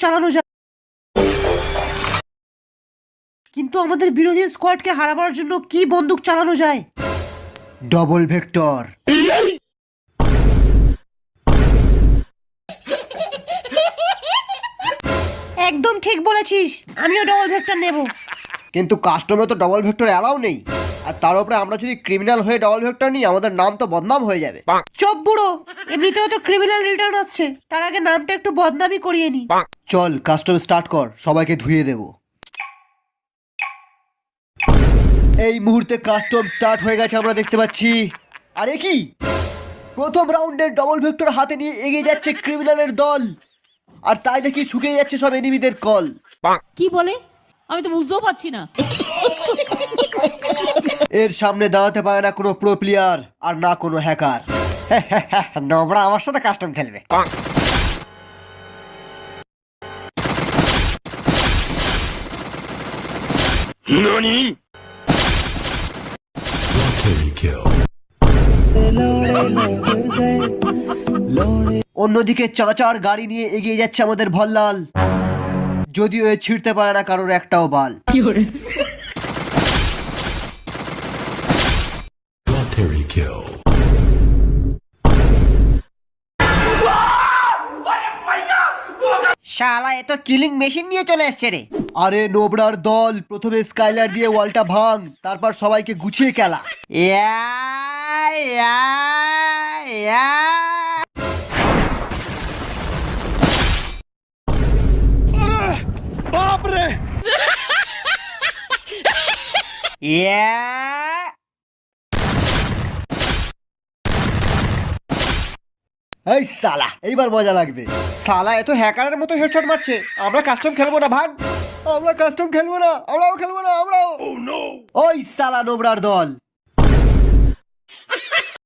চালানো যায়, কিন্তু আমাদের বিরোধী স্কোয়াডকে হারাবার জন্য কি বন্দুক চালানো যায়? Double vector. একদম ঠিক বলেছিস, আমিও ডবল ভেক্টর নেব। কিন্তু কাস্টমে তো ডবল ভেক্টর অ্যালাউ নেই, আর তার উপরে আমরা যদি ক্রিমিনাল হয়ে ডবল ভেক্টর নিই আমাদের নাম তো বদনাম হয়ে যাবে। চপ বুড়ো, এমনিতেও তো ক্রিমিনাল রিটার্ন আসছে, তার আগে নামটা একটু বদনামই করিয়ে নি। চল কাস্টম স্টার্ট কর, সবাইকে ধুয়ে দেব। এই মুহূর্তে কাস্টম স্টার্ট হয়ে গেছে, আমরা দেখতে পাচ্ছি। আরে কি, প্রথম রাউন্ডের ডবল ভেক্টর হাতে নিয়ে এগিয়ে যাচ্ছে ক্রিমিনালের দল, আর তাই দেখি শুকিয়ে যাচ্ছে সব এনিমিদের কল। কি বলে আমি তো বুঝতেও পারছি না। এর সামনে দাঁড়াতে পারে না কোনো প্রো প্লেয়ার আর না কোনো হ্যাকার। নোবরা আমার সাথে কাস্টম খেলবে। অন্যদিকে চাচার গাড়ি নিয়ে এগিয়ে যাচ্ছে আমাদের ভল্লাল, যদিও এ ছিঁড়তে পারে না কারোর একটাও বাল। শালা এ তো কিলিং মেশিন নিয়ে চলে এসছে রে। আরে নোবরার দল প্রথমে স্কাইলার দিয়ে ওয়ালটা ভাঙ, তারপর সবাইকে গুছিয়ে খেলা। বাপরে এই সালা, এইবার মজা লাগবে। সালা এত হ্যাকারের মতো হেডশট মারছে। আমরা কাস্টম খেলবো না ভাগ, আমরা কাস্টম খেলবো না, আমরাও খেলবো না, আমরাও। ওই সালা নোবরার দল,